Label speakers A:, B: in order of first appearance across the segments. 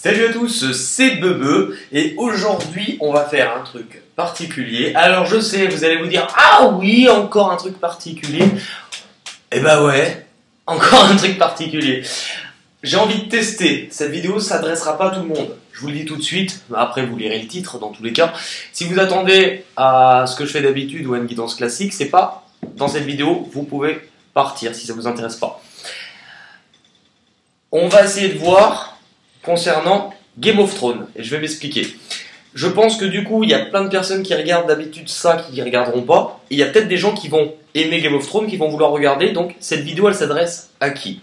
A: Salut à tous, c'est Bebe et aujourd'hui on va faire un truc particulier. Alors je sais, vous allez vous dire ah oui, encore un truc particulier. Eh ben ouais, encore un truc particulier. J'ai envie de tester. Cette vidéo s'adressera pas à tout le monde. Je vous le dis tout de suite, après vous lirez le titre dans tous les cas. Si vous attendez à ce que je fais d'habitude ou à une guidance classique, c'est pas dans cette vidéo, vous pouvez partir si ça vous intéresse pas. On va essayer de voir concernant Game of Thrones, et je vais m'expliquer. Je pense que du coup, il y a plein de personnes qui regardent d'habitude ça, qui ne regarderont pas, et il y a peut-être des gens qui vont aimer Game of Thrones, qui vont vouloir regarder, donc cette vidéo, elle s'adresse à qui?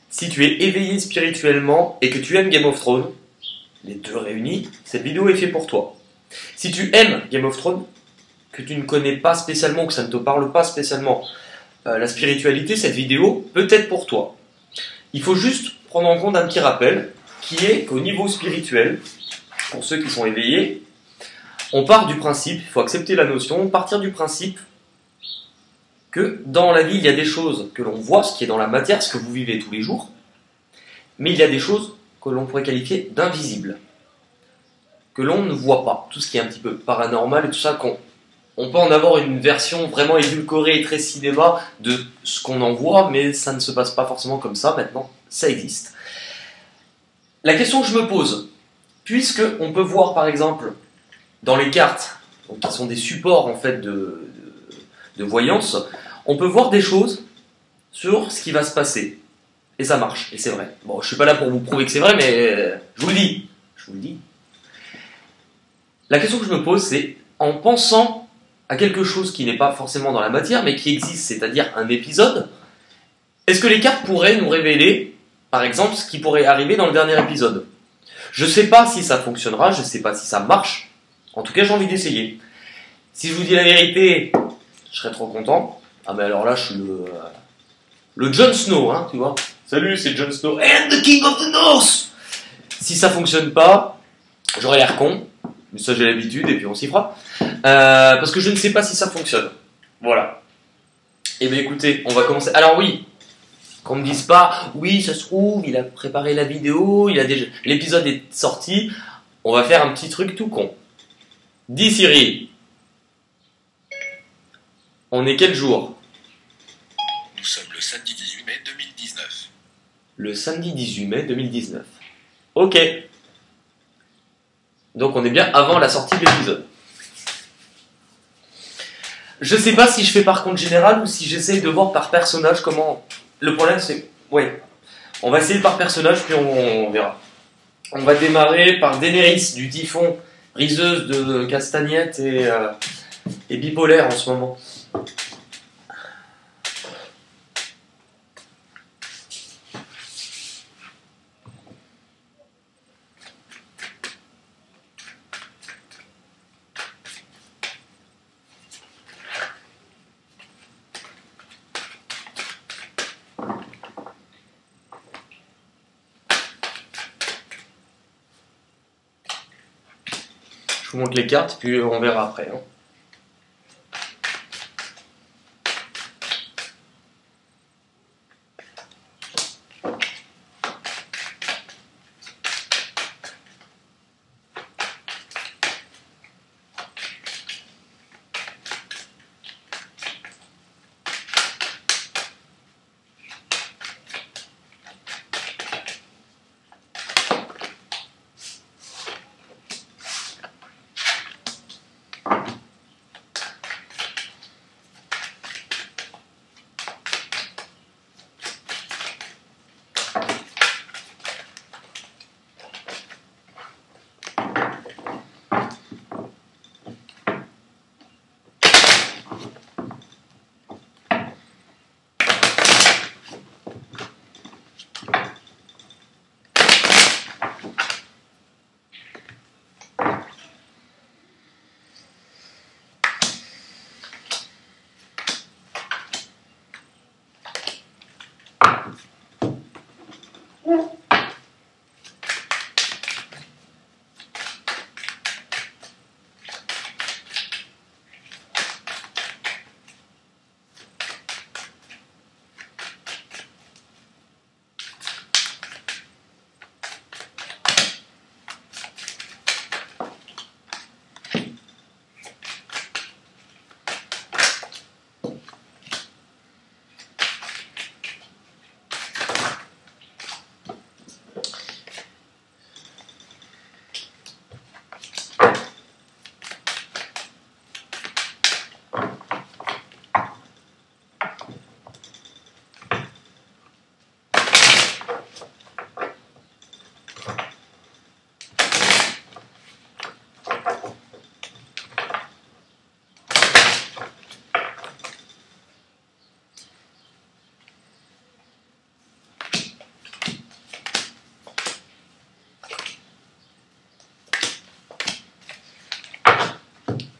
A: Si tu es éveillé spirituellement et que tu aimes Game of Thrones, les deux réunis, cette vidéo est faite pour toi. Si tu aimes Game of Thrones, que tu ne connais pas spécialement, que ça ne te parle pas spécialement, la spiritualité, cette vidéo peut être pour toi. Il faut juste prendre en compte un petit rappel, qui est qu'au niveau spirituel, pour ceux qui sont éveillés, on part du principe, il faut accepter la notion, partir du principe que dans la vie, il y a des choses que l'on voit, ce qui est dans la matière, ce que vous vivez tous les jours, mais il y a des choses que l'on pourrait qualifier d'invisibles, que l'on ne voit pas, tout ce qui est un petit peu paranormal et tout ça, on peut en avoir une version vraiment édulcorée et très cinéma de ce qu'on en voit, mais ça ne se passe pas forcément comme ça, maintenant, ça existe. La question que je me pose, puisque on peut voir par exemple dans les cartes, donc, qui sont des supports en fait de voyance, on peut voir des choses sur ce qui va se passer. Et ça marche, et c'est vrai. Bon, je suis pas là pour vous prouver que c'est vrai, mais je vous le dis. Je vous le dis. La question que je me pose, c'est en pensant à quelque chose qui n'est pas forcément dans la matière, mais qui existe, c'est-à-dire un épisode, est-ce que les cartes pourraient nous révéler, par exemple, ce qui pourrait arriver dans le dernier épisode? Je sais pas si ça fonctionnera, je sais pas si ça marche. En tout cas, j'ai envie d'essayer. Si je vous dis la vérité, je serais trop content. Ah mais alors là, je suis le Jon Snow, hein, tu vois. Salut, c'est Jon Snow and the King of the North. Si ça fonctionne pas, j'aurais l'air con. Mais ça, j'ai l'habitude et puis on s'y fera. Parce que je ne sais pas si ça fonctionne. Voilà. Eh bien écoutez, on va commencer. Alors oui, qu'on me dise pas, oui, ça se trouve, il a préparé la vidéo, l'épisode est sorti. On va faire un petit truc tout con. Dis Siri, on est quel jour?
B: Nous sommes le samedi 18 mai 2019.
A: Le samedi 18 mai 2019. Ok. Donc on est bien avant la sortie de l'épisode. Je sais pas si je fais par compte général ou si j'essaye de voir par personnage comment... Le problème c'est... Ouais. On va essayer par personnage puis on verra. On va démarrer par Daenerys du Typhon, briseuse de castagnettes et bipolaire en ce moment. Je vous montre les cartes, puis on verra après. Hein.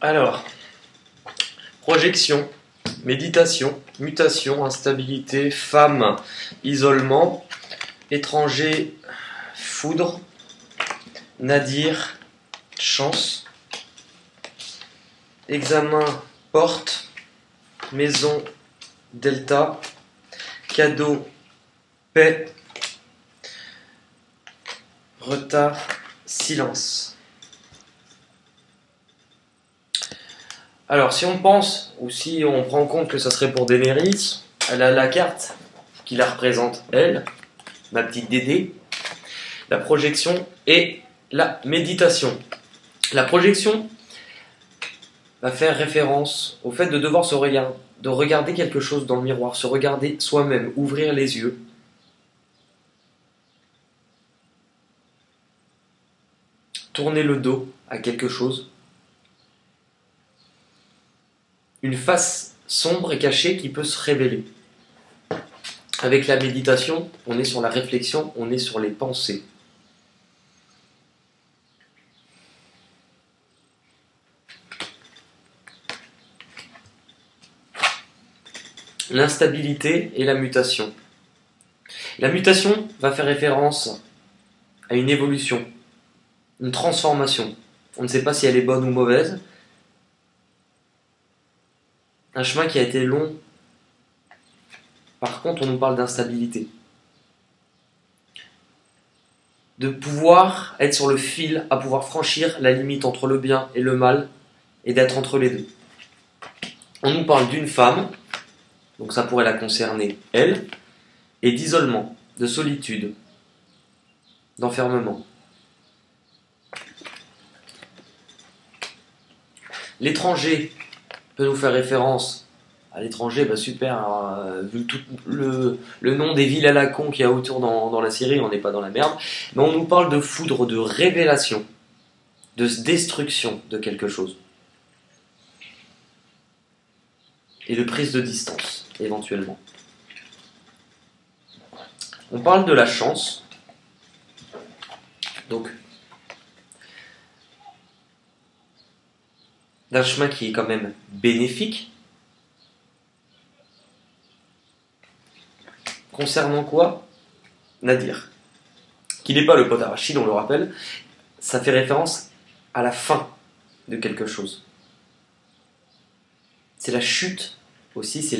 A: Alors, projection, méditation, mutation, instabilité, femme, isolement, étranger, foudre, nadir, chance, examen, porte, maison, delta, cadeau, paix, retard, silence. Alors si on pense, ou si on prend en compte que ça serait pour Daenerys, elle a la carte qui la représente, elle, ma petite Dédé, la projection et la méditation. La projection va faire référence au fait de devoir de regarder quelque chose dans le miroir, se regarder soi-même, ouvrir les yeux. Tourner le dos à quelque chose. Une face sombre et cachée qui peut se révéler. Avec la méditation, on est sur la réflexion, on est sur les pensées. L'instabilité et la mutation. La mutation va faire référence à une évolution, une transformation. On ne sait pas si elle est bonne ou mauvaise. Un chemin qui a été long. Par contre, on nous parle d'instabilité. De pouvoir être sur le fil, à pouvoir franchir la limite entre le bien et le mal, et d'être entre les deux. On nous parle d'une femme, donc ça pourrait la concerner, elle, et d'isolement, de solitude, d'enfermement. L'étranger peut nous faire référence à l'étranger, bah super, alors, vu tout le nom des villes à la con qu'il y a autour dans la Syrie, on n'est pas dans la merde, mais on nous parle de foudre, de révélation, de destruction de quelque chose. Et de prise de distance, éventuellement. On parle de la chance, donc d'un chemin qui est quand même bénéfique. Concernant quoi? Nadir, qui n'est pas le pote à Rachid, on le rappelle, ça fait référence à la fin de quelque chose. C'est la chute aussi, c'est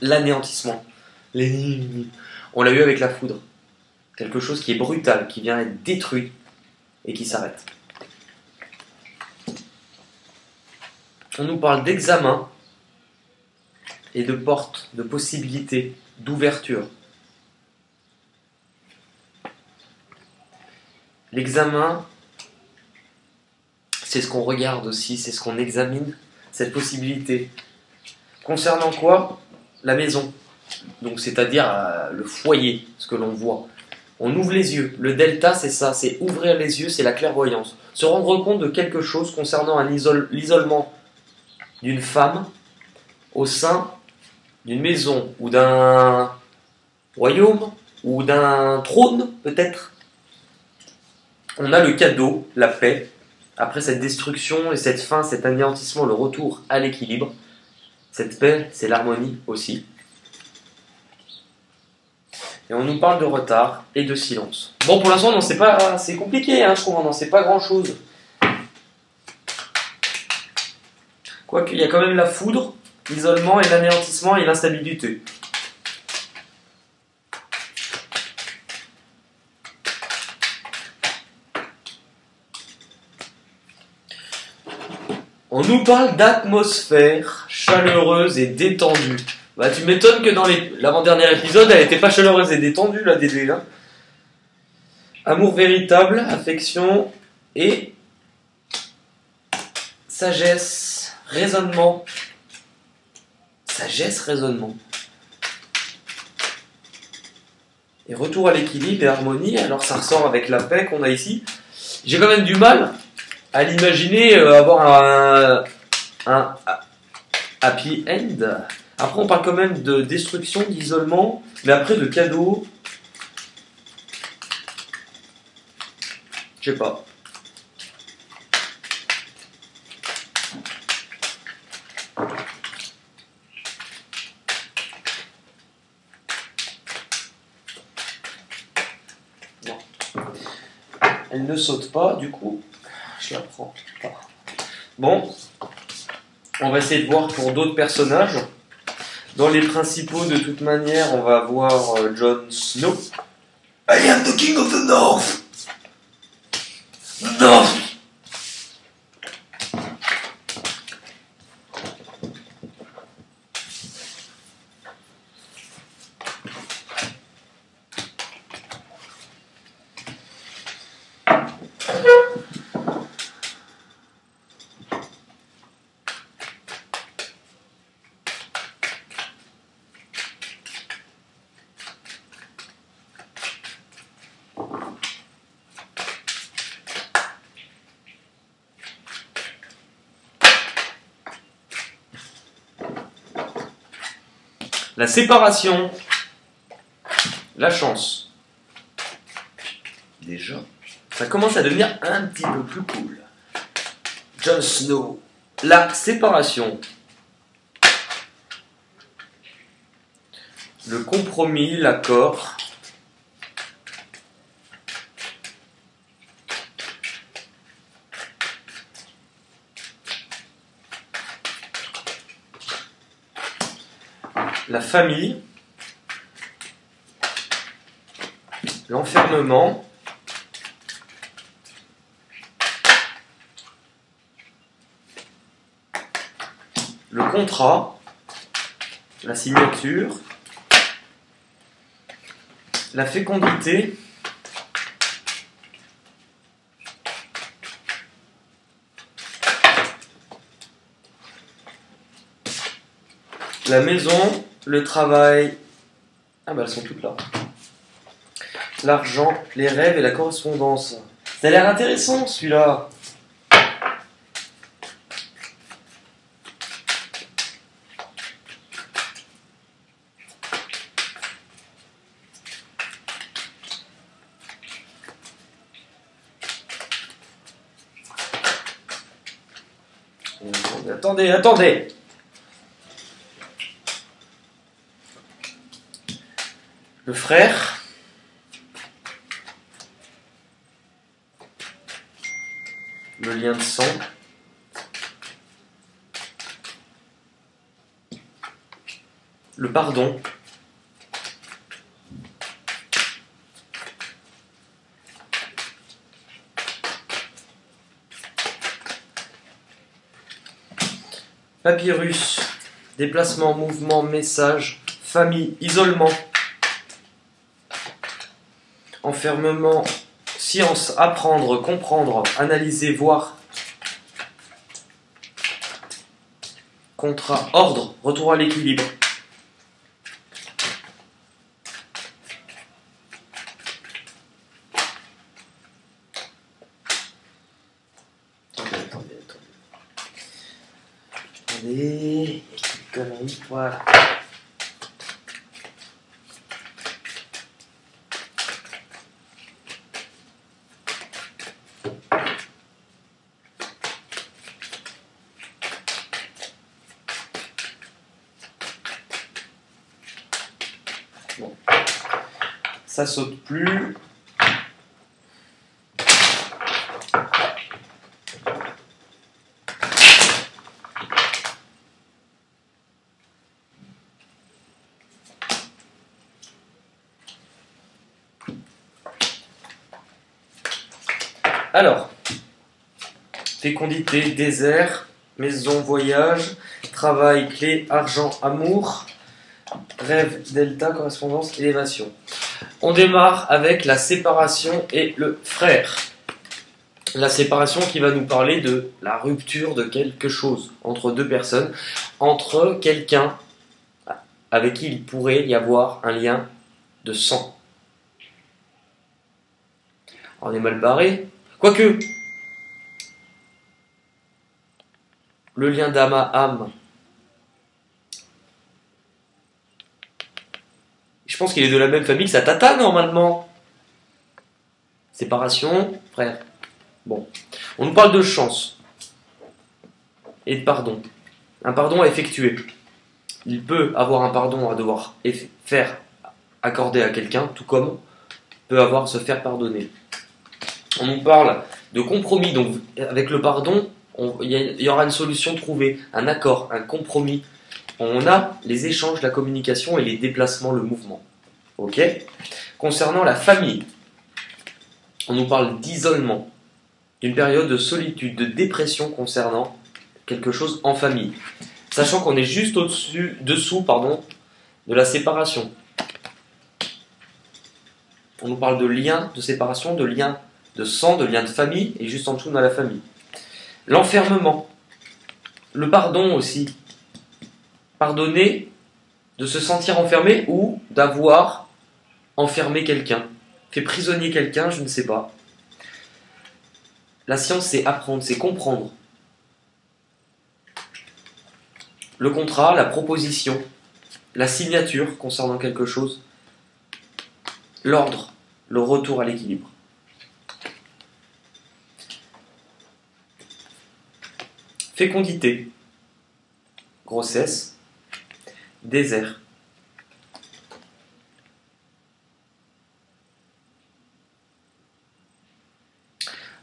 A: l'anéantissement. On l'a eu avec la foudre. Quelque chose qui est brutal, qui vient être détruit et qui s'arrête. On nous parle d'examen et de porte, de possibilité, d'ouverture. L'examen, c'est ce qu'on regarde aussi, c'est ce qu'on examine, cette possibilité. Concernant quoi? La maison, donc c'est-à-dire le foyer, ce que l'on voit. On ouvre les yeux. Le delta, c'est ça, c'est ouvrir les yeux, c'est la clairvoyance. Se rendre compte de quelque chose concernant l'isolement d'une femme au sein d'une maison ou d'un royaume ou d'un trône, peut-être. On a le cadeau, la paix, après cette destruction et cette fin, cet anéantissement, le retour à l'équilibre. Cette paix, c'est l'harmonie aussi. Et on nous parle de retard et de silence. Bon, pour l'instant, on n'en sait pas. C'est compliqué, je trouve, on n'en sait pas grand-chose. Quoique, il y a quand même la foudre, l'isolement et l'anéantissement et l'instabilité. On nous parle d'atmosphère chaleureuse et détendue. Bah, tu m'étonnes que dans l'avant-dernier épisode, elle n'était pas chaleureuse et détendue, la Dédé, là. Amour véritable, affection et sagesse, raisonnement. Sagesse, raisonnement. Et retour à l'équilibre et harmonie, alors ça ressort avec la paix qu'on a ici. J'ai quand même du mal à l'imaginer avoir un happy end. Après, on parle quand même de destruction, d'isolement, mais après de cadeaux. Je sais pas. elle ne saute pas, du coup, je la prends pas. Bon, on va essayer de voir pour d'autres personnages. Dans les principaux, de toute manière, on va voir Jon Snow. I am the king of the north! North! La séparation, la chance. Déjà, ça commence à devenir un petit peu plus cool. Jon Snow, la séparation. Le compromis, l'accord. La famille, l'enfermement, le contrat, la signature, la fécondité, la maison, le travail, ah bah elles sont toutes là. L'argent, les rêves et la correspondance. Ça a l'air intéressant celui-là. Attendez. Le frère. Le lien de sang. Le pardon. Papyrus. Déplacement, mouvement, message. Famille, isolement. Enfermement, science, apprendre, comprendre, analyser, voir. Contrat, ordre, retour à l'équilibre. Attendez, connerie, voilà. Bon. Ça saute plus. Alors, fécondité, désert, maison, voyage, travail, clé, argent, amour, rêve, delta, correspondance, élévation. On démarre avec la séparation et le frère. La séparation qui va nous parler de la rupture de quelque chose entre deux personnes, entre quelqu'un avec qui il pourrait y avoir un lien de sang. On est mal barré. Quoique, le lien d'âme à âme, je pense qu'il est de la même famille que sa tata normalement. Séparation, frère. Bon, on nous parle de chance et de pardon. Un pardon à effectuer. Il peut avoir un pardon à devoir faire accorder à quelqu'un, tout comme peut avoir se faire pardonner. On nous parle de compromis, donc avec le pardon, il y aura une solution trouvée, un accord, un compromis. On a les échanges, la communication et les déplacements, le mouvement. Ok. Concernant la famille, on nous parle d'isolement, d'une période de solitude, de dépression concernant quelque chose en famille. Sachant qu'on est juste dessous, de la séparation. On nous parle de lien de séparation, de lien de sang, de lien de famille, et juste en dessous, on a la famille. L'enfermement, le pardon aussi. Pardonner, de se sentir enfermé ou d'avoir enfermé quelqu'un, fait prisonnier quelqu'un, je ne sais pas. La science, c'est apprendre, c'est comprendre. Le contrat, la proposition, la signature concernant quelque chose, l'ordre, le retour à l'équilibre. Fécondité, grossesse, désert.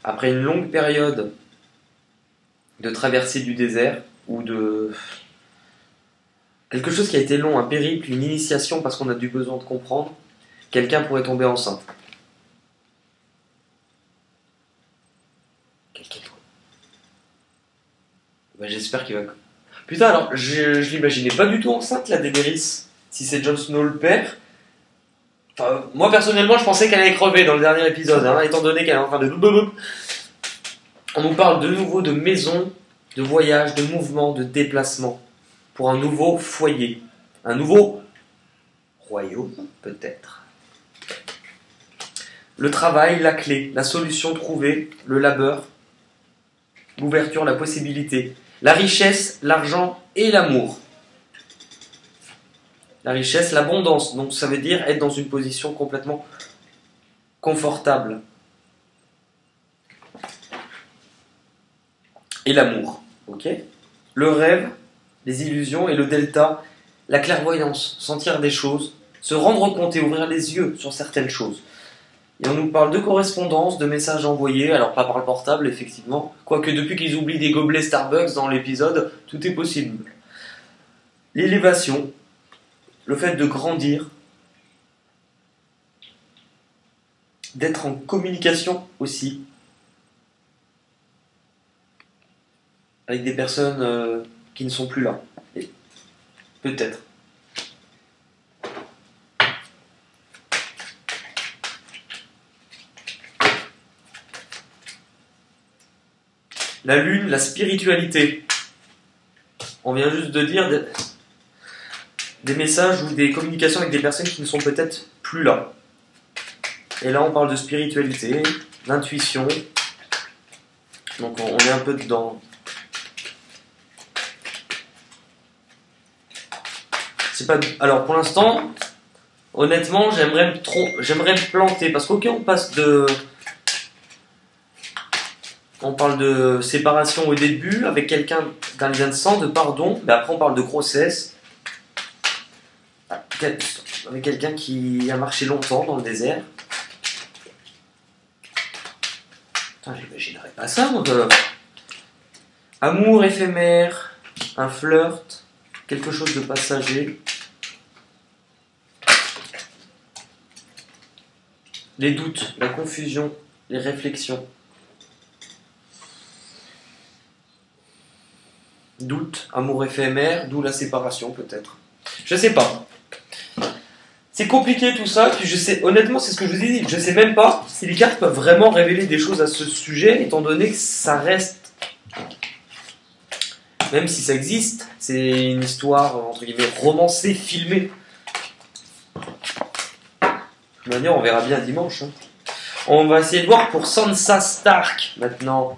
A: Après une longue période de traversée du désert ou de quelque chose qui a été long, un périple, une initiation parce qu'on a du besoin de comprendre, quelqu'un pourrait tomber enceinte. Quelqu'un pourrait. Ben, j'espère qu'il va. Putain, alors je l'imaginais pas du tout enceinte, la Daenerys. Si c'est Jon Snow le père. Enfin, moi personnellement, je pensais qu'elle allait crever dans le dernier épisode, étant donné qu'elle est en train de. On nous parle de nouveau de maison, de voyage, de mouvement, de déplacement. Pour un nouveau foyer. Un nouveau royaume, peut-être. Le travail, la clé, la solution trouvée, le labeur, l'ouverture, la possibilité. La richesse, l'argent et l'amour. La richesse, l'abondance. Donc ça veut dire être dans une position complètement confortable. Et l'amour. Ok ? Le rêve, les illusions et le delta, la clairvoyance, sentir des choses, se rendre compte et ouvrir les yeux sur certaines choses. Et on nous parle de correspondance, de messages envoyés, alors pas par le portable effectivement, quoique depuis qu'ils oublient des gobelets Starbucks dans l'épisode, tout est possible. L'élévation, le fait de grandir, d'être en communication aussi, avec des personnes qui ne sont plus là. Et peut-être. La lune, la spiritualité. On vient juste de dire des messages ou des communications avec des personnes qui ne sont peut-être plus là. Et là, on parle de spiritualité, d'intuition. Donc, on est un peu dedans. C'est pas. Alors, pour l'instant, honnêtement, j'aimerais me planter parce qu'ok, on passe de. On parle de séparation au début avec quelqu'un d'un lien de sang, de pardon, mais après on parle de grossesse avec quelqu'un qui a marché longtemps dans le désert. Putain, j'imaginerais pas ça, moi. Amour éphémère, un flirt, quelque chose de passager. Les doutes, la confusion, les réflexions. Doute, amour éphémère, d'où la séparation peut-être. Je sais pas. C'est compliqué tout ça, puis je sais, honnêtement c'est ce que je vous ai dit, je sais même pas si les cartes peuvent vraiment révéler des choses à ce sujet, étant donné que ça reste, même si ça existe, c'est une histoire entre guillemets romancée, filmée. De toute manière on verra bien dimanche. On va essayer de voir pour Sansa Stark maintenant.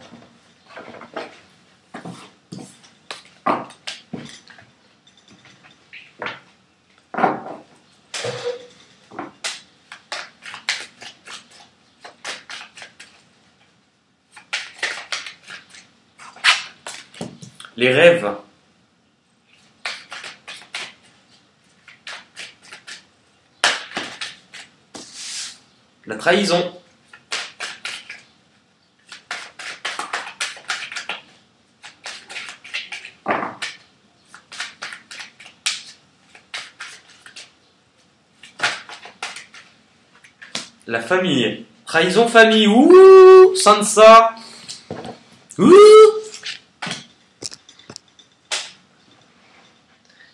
A: Les rêves. La trahison. La famille. Trahison famille. Ouh, Sansa. Ouh.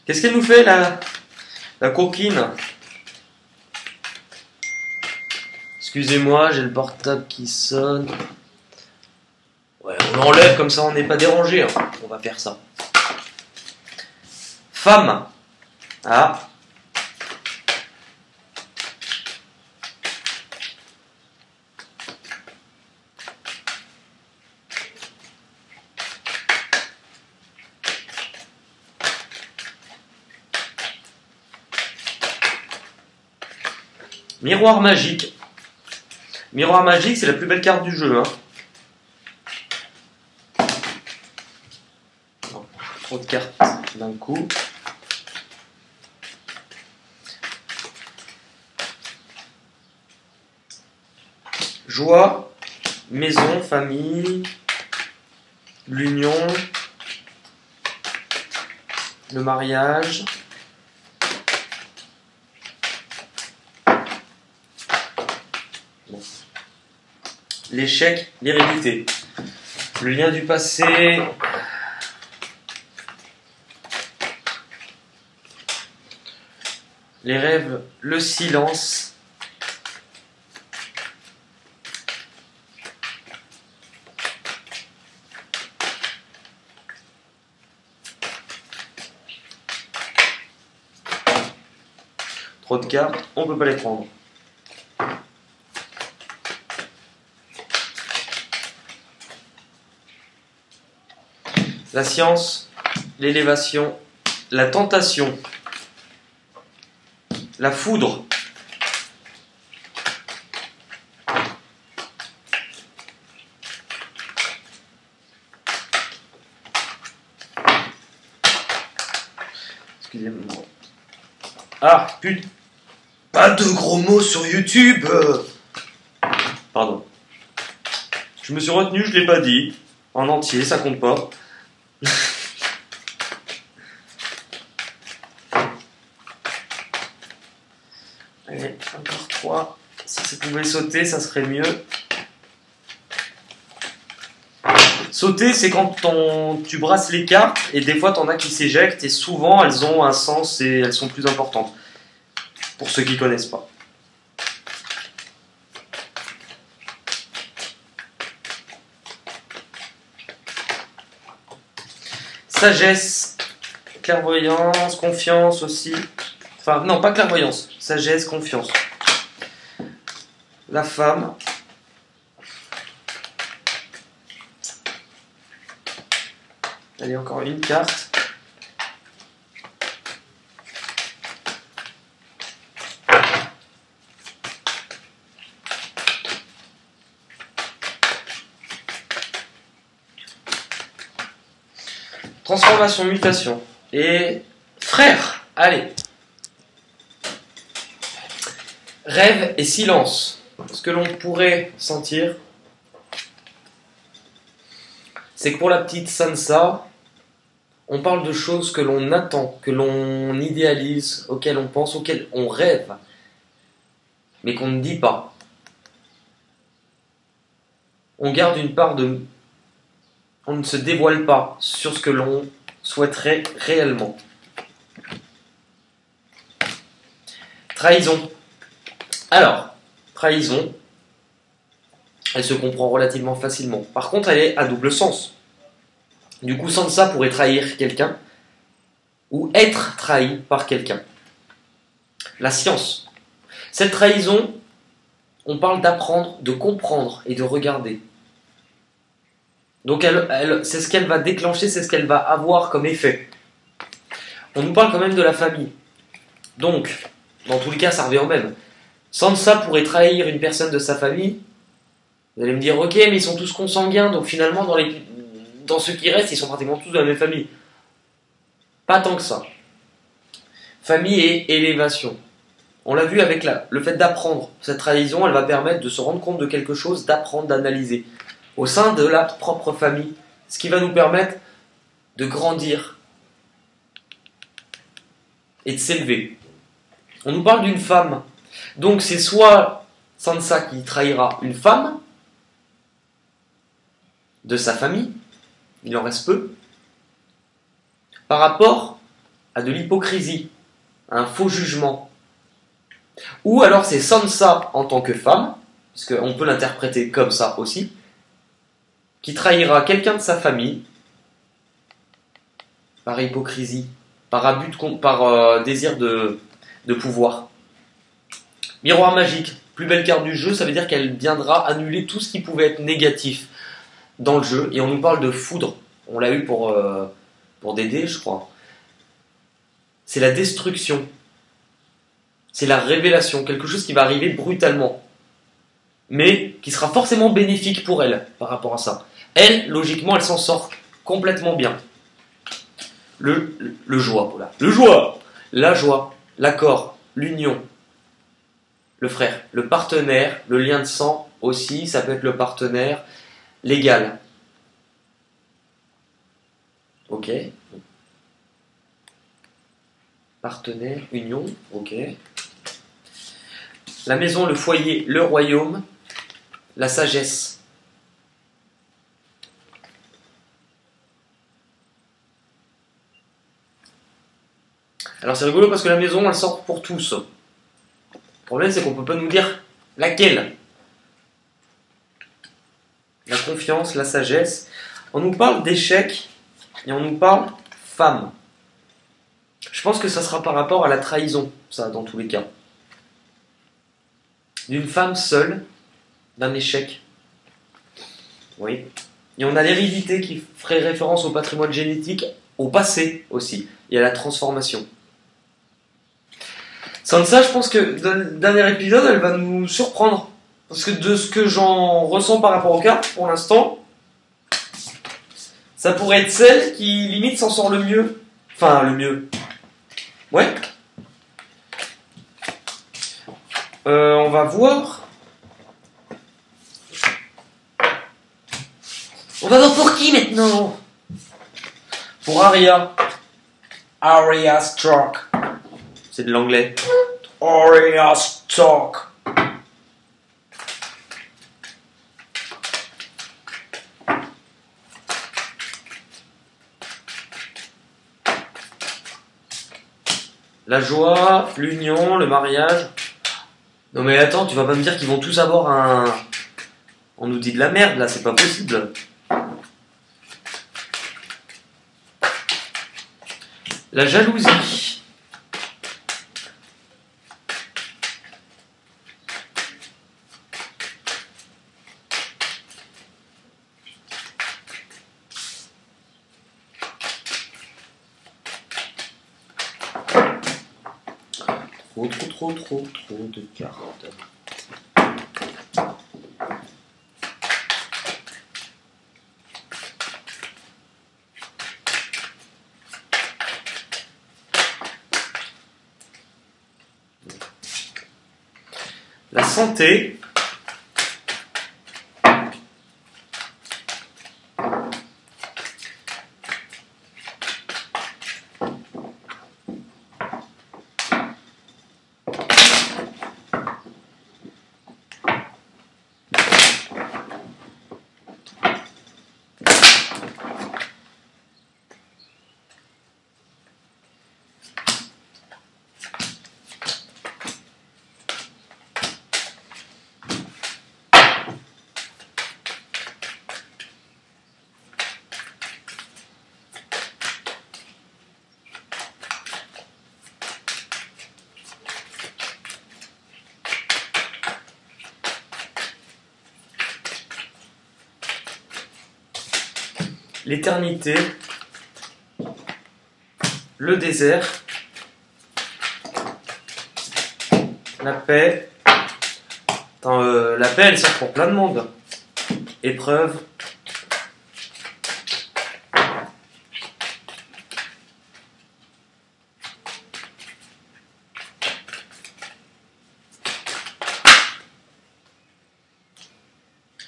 A: Qu'est-ce qu'elle nous fait la coquine? Excusez-moi, j'ai le portable qui sonne. Ouais, on l'enlève comme ça, on n'est pas dérangé. Hein. On va faire ça. Femme. Ah. Miroir magique. Miroir magique, c'est la plus belle carte du jeu. Hein. Non, trop de cartes d'un coup. Joie, maison, famille, l'union, le mariage. L'échec, l'hérédité. Le lien du passé. Les rêves, le silence. Trop de cartes, on ne peut pas les prendre. La science, l'élévation, la tentation, la foudre, excusez-moi. Ah, putain, pas de gros mots sur YouTube. Pardon. Je me suis retenu, je l'ai pas dit. En entier, ça compte pas. Allez, encore 3. Si ça pouvait sauter, ça serait mieux. Sauter, c'est quand tu brasses les cartes et des fois t'en as qui s'éjectent et souvent elles ont un sens et elles sont plus importantes. Pour ceux qui connaissent pas. Sagesse, clairvoyance, confiance aussi. Enfin, non, pas clairvoyance. Sagesse, confiance. La femme. Allez, encore une carte. Transformation, mutation. Et frère, allez. Rêve et silence. Ce que l'on pourrait sentir, c'est que pour la petite Sansa, on parle de choses que l'on attend, que l'on idéalise, auxquelles on pense, auxquelles on rêve, mais qu'on ne dit pas. On garde une part de... On ne se dévoile pas sur ce que l'on souhaiterait réellement. Trahison. Alors, trahison, elle se comprend relativement facilement. Par contre, elle est à double sens. Du coup, Sansa pourrait trahir quelqu'un ou être trahi par quelqu'un. La science. Cette trahison, on parle d'apprendre, de comprendre et de regarder. Donc c'est ce qu'elle va déclencher, c'est ce qu'elle va avoir comme effet. On nous parle quand même de la famille. Donc, dans tous les cas, ça revient au même. Sansa pourrait trahir une personne de sa famille. Vous allez me dire, ok, mais ils sont tous consanguins, donc finalement, dans ceux qui restent, ils sont pratiquement tous de la même famille. Pas tant que ça. Famille et élévation. On l'a vu avec le fait d'apprendre. Cette trahison, elle va permettre de se rendre compte de quelque chose, d'apprendre, d'analyser. Au sein de la propre famille. Ce qui va nous permettre de grandir et de s'élever. On nous parle d'une femme. Donc c'est soit Sansa qui trahira une femme de sa famille, il en reste peu, par rapport à de l'hypocrisie, à un faux jugement. Ou alors c'est Sansa en tant que femme, parce qu'on peut l'interpréter comme ça aussi, qui trahira quelqu'un de sa famille par hypocrisie, par abus par désir de pouvoir. Miroir magique, plus belle carte du jeu, ça veut dire qu'elle viendra annuler tout ce qui pouvait être négatif dans le jeu. Et on nous parle de foudre, on l'a eu pour Dédé, je crois. C'est la destruction, c'est la révélation, quelque chose qui va arriver brutalement, mais qui sera forcément bénéfique pour elle par rapport à ça. Elle, logiquement, elle s'en sort complètement bien. Le joie, voilà. Le joie, la joie, l'accord, l'union, le frère, le partenaire, le lien de sang aussi, ça peut être le partenaire, l'égal. Ok. Partenaire, union, ok. La maison, le foyer, le royaume, la sagesse. Alors c'est rigolo parce que la maison, elle sort pour tous. Le problème, c'est qu'on ne peut pas nous dire laquelle. La confiance, la sagesse. On nous parle d'échec et on nous parle femme. Je pense que ça sera par rapport à la trahison, ça, dans tous les cas. D'une femme seule, d'un échec. Oui. Et on a l'hérédité qui ferait référence au patrimoine génétique, au passé aussi, et à la transformation. Sansa, je pense que dans le dernier épisode, elle va nous surprendre. Parce que de ce que j'en ressens par rapport aux cartes, pour l'instant, ça pourrait être celle qui, limite, s'en sort le mieux. Enfin, le mieux. Ouais. On va voir. On va voir pour qui maintenant? Pour Arya. Arya Stark. C'est de l'anglais. Arya Stark. La joie, l'union, le mariage. Non mais attends, tu vas pas me dire qu'ils vont tous avoir un... On nous dit de la merde là, c'est pas possible. La jalousie. Trop de cartes. La santé. L'éternité, le désert, la paix. Attends, la paix, elle sert pour plein de monde. Épreuve.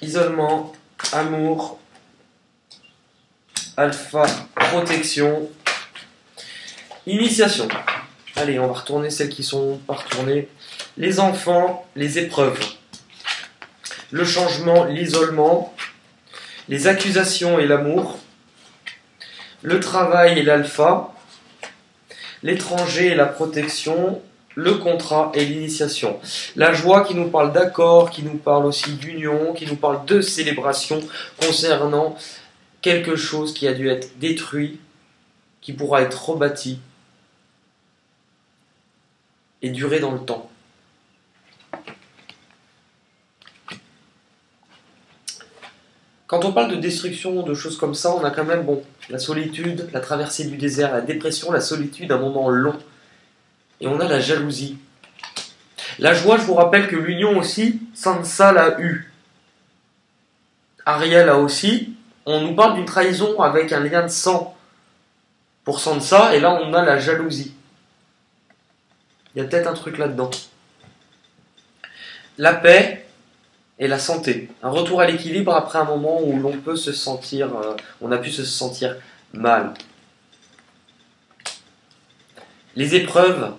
A: Isolement, amour. Alpha, protection, initiation. Allez, on va retourner celles qui sont pas retournées. Les enfants, les épreuves. le changement, l'isolement, les accusations et l'amour, le travail et l'alpha, l'étranger et la protection, le contrat et l'initiation. La joie qui nous parle d'accord, qui nous parle aussi d'union, qui nous parle de célébration concernant quelque chose qui a dû être détruit, qui pourra être rebâti et durer dans le temps. Quand on parle de destruction, de choses comme ça, on a quand même la solitude, la traversée du désert, la dépression, la solitude, un moment long. Et on a la jalousie. La joie, je vous rappelle que l'union aussi, Sansa l'a eu. Arya l'a aussi. On nous parle d'une trahison avec un lien de sang pour Sansa, et là on a la jalousie. Il y a peut-être un truc là-dedans. La paix et la santé. Un retour à l'équilibre après un moment où l'on peut se sentir, on a pu se sentir mal. Les épreuves,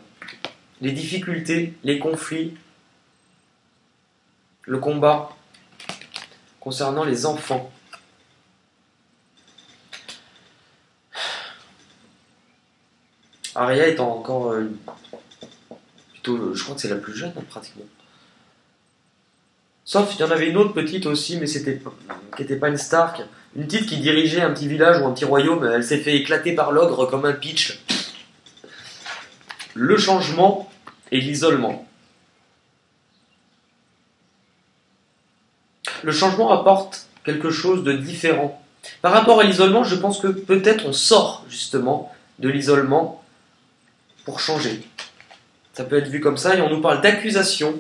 A: les difficultés, les conflits, le combat concernant les enfants. Arya étant encore plutôt, je crois que c'est la plus jeune pratiquement. Sauf il y en avait une autre petite aussi, mais qui n'était pas une Stark. Une petite qui dirigeait un petit village ou un petit royaume, elle s'est fait éclater par l'ogre comme un pitch. Le changement et l'isolement. Le changement apporte quelque chose de différent. Par rapport à l'isolement, je pense que peut-être on sort justement de l'isolement pour changer. Ça peut être vu comme ça, et on nous parle d'accusation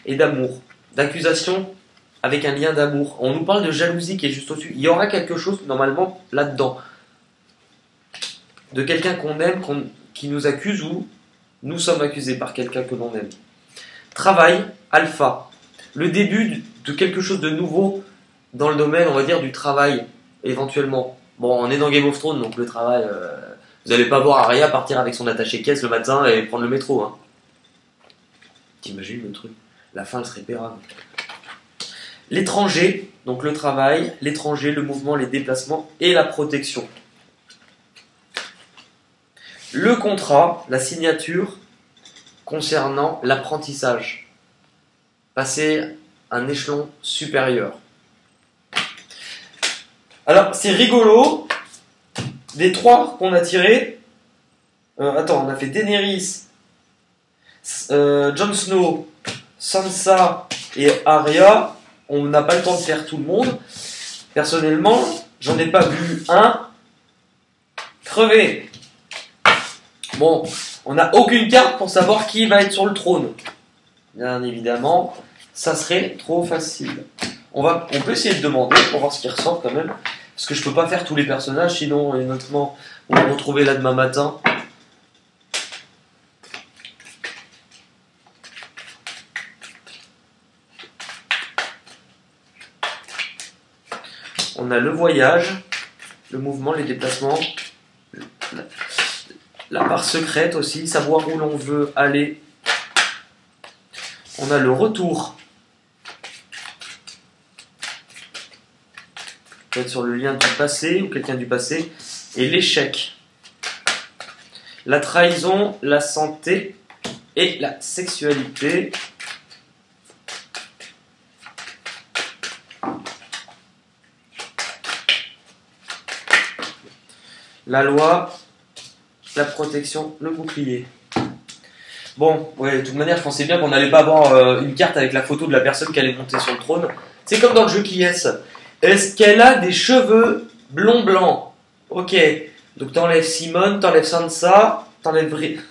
A: et d'amour. D'accusation avec un lien d'amour. On nous parle de jalousie qui est juste au-dessus. Il y aura quelque chose normalement là-dedans. De quelqu'un qu'on aime, qui nous accuse, ou nous sommes accusés par quelqu'un que l'on aime. Travail, alpha. Le début de quelque chose de nouveau dans le domaine, on va dire, du travail, éventuellement. Bon, on est dans Game of Thrones, donc le travail... vous n'allez pas voir Arya partir avec son attaché-caisse le matin et prendre le métro. Hein. T'imagines le truc? La fin, elle serait pérable. L'étranger, donc le travail, l'étranger, le mouvement, les déplacements et la protection. Le contrat, la signature concernant l'apprentissage. Passer un échelon supérieur. Alors, c'est rigolo. Des trois qu'on a tirés, on a fait Daenerys, Jon Snow, Sansa et Arya. On n'a pas le temps de faire tout le monde. Personnellement, j'en ai pas vu un crever. Bon, on n'a aucune carte pour savoir qui va être sur le trône. Bien évidemment, ça serait trop facile. On peut essayer de demander pour voir ce qui ressort quand même. Parce que je peux pas faire tous les personnages, sinon, et notamment, on va me retrouver là demain matin. On a le voyage, le mouvement, les déplacements, la part secrète aussi, savoir où l'on veut aller. On a le retour. Peut-être sur le lien du passé ou quelqu'un du passé. Et l'échec. La trahison, la santé et la sexualité. La loi, la protection, le bouclier. Bon, ouais, de toute manière, je pensais bien qu'on n'allait pas avoir une carte avec la photo de la personne qui allait monter sur le trône. C'est comme dans le jeu Qui est-ce? Est-ce qu'elle a des cheveux blonds blancs? Ok, donc t'enlèves Simone, t'enlèves Sansa, t'enlèves...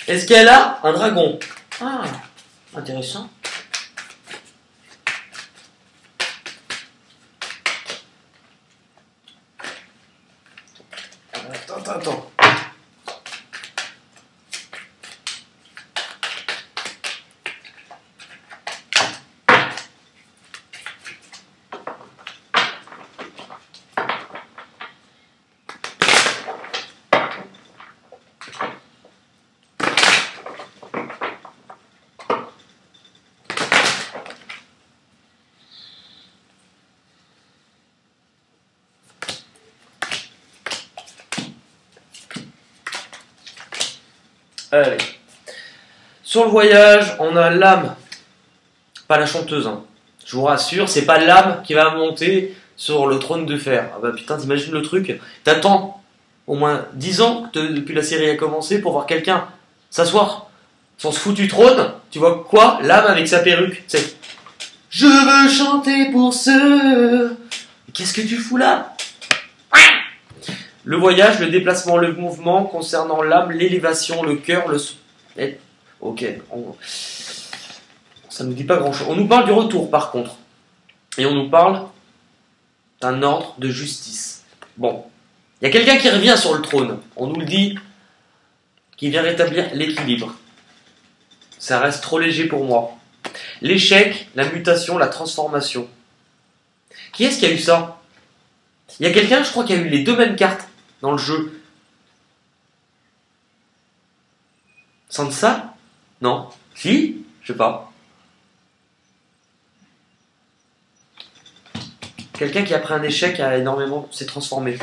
A: Est-ce qu'elle a un dragon? Ah, intéressant. Attends. Allez. Sur le voyage, on a l'âme. Pas la chanteuse, hein. Je vous rassure, c'est pas l'âme qui va monter sur le trône de fer. Ah bah putain, t'imagines le truc? T'attends au moins 10 ans depuis la série a commencé pour voir quelqu'un s'asseoir sur ce foutu trône. Tu vois quoi? L'âme avec sa perruque. C'est je veux chanter pour ceux. Qu'est-ce que tu fous là? Le voyage, le déplacement, le mouvement concernant l'âme, l'élévation, le cœur, le... Ok, ça nous dit pas grand-chose. On nous parle du retour par contre. Et on nous parle d'un ordre de justice. Bon, il y a quelqu'un qui revient sur le trône. On nous le dit, qui vient rétablir l'équilibre. Ça reste trop léger pour moi. L'échec, la mutation, la transformation. Qui est-ce qui a eu ça? Il y a quelqu'un, je crois, qui a eu les deux mêmes cartes dans le jeu. Sansa? Non. Si? Je sais pas. Quelqu'un qui après un échec a énormément s'est transformé.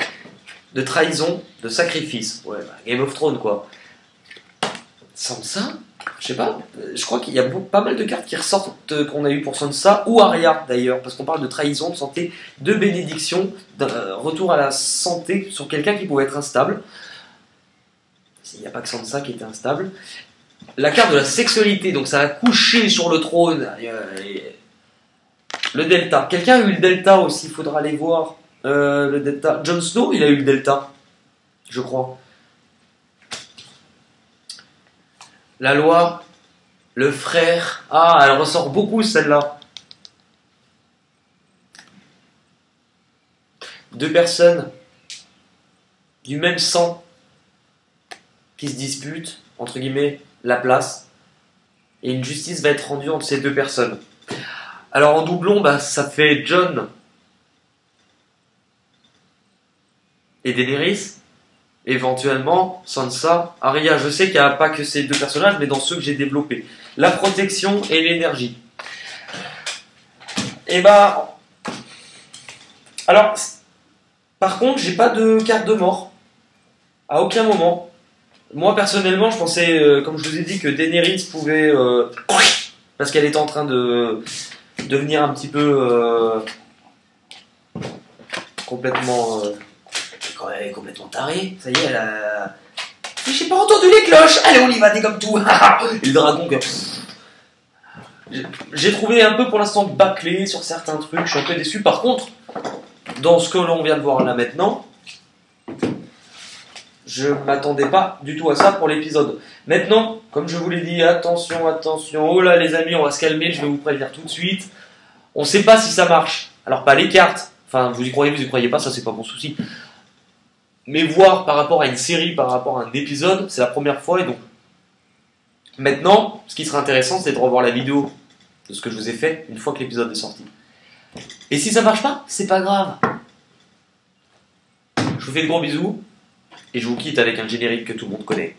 A: De trahison, de sacrifice. Ouais, bah, Game of Thrones quoi. Sansa? Je sais pas. Je crois qu'il y a pas mal de cartes qui ressortent qu'on a eu pour Sansa ou Arya d'ailleurs, parce qu'on parle de trahison, de santé, de bénédiction, d'un retour à la santé sur quelqu'un qui pouvait être instable. Il n'y a pas que Sansa qui était instable. La carte de la sexualité, donc ça a couché sur le trône. Le delta. Quelqu'un a eu le delta aussi, il faudra aller voir. Le delta. Jon Snow, il a eu le delta, je crois. La loi, le frère. Ah, elle ressort beaucoup celle-là. Deux personnes du même sang qui se disputent, entre guillemets, la place. Et une justice va être rendue entre ces deux personnes. Alors en doublon, bah, ça fait Jon et Daenerys. Éventuellement, Sansa, Arya. Je sais qu'il n'y a pas que ces deux personnages, mais dans ceux que j'ai développés. La protection et l'énergie. Et bah... Alors, par contre, j'ai pas de carte de mort. À aucun moment. Moi, personnellement, je pensais, comme je vous ai dit, que Daenerys pouvait... parce qu'elle était en train de devenir un petit peu... complètement... Elle est complètement tarée, ça y est, elle a... J'ai pas entendu les cloches. Allez, on y va, t'es comme tout. Et le dragon, j'ai trouvé un peu pour l'instant bâclé sur certains trucs, je suis un peu déçu. Par contre, dans ce que l'on vient de voir là maintenant, je m'attendais pas du tout à ça pour l'épisode. Maintenant, comme je vous l'ai dit, attention, attention. Oh là les amis, on va se calmer, je vais vous prévenir tout de suite. On sait pas si ça marche. Alors pas les cartes, enfin vous y croyez pas, ça c'est pas mon souci. Mais voir par rapport à une série, par rapport à un épisode, c'est la première fois. Et donc, maintenant, ce qui sera intéressant, c'est de revoir la vidéo de ce que je vous ai fait une fois que l'épisode est sorti. Et si ça marche pas, c'est pas grave. Je vous fais de gros bisous. Et je vous quitte avec un générique que tout le monde connaît.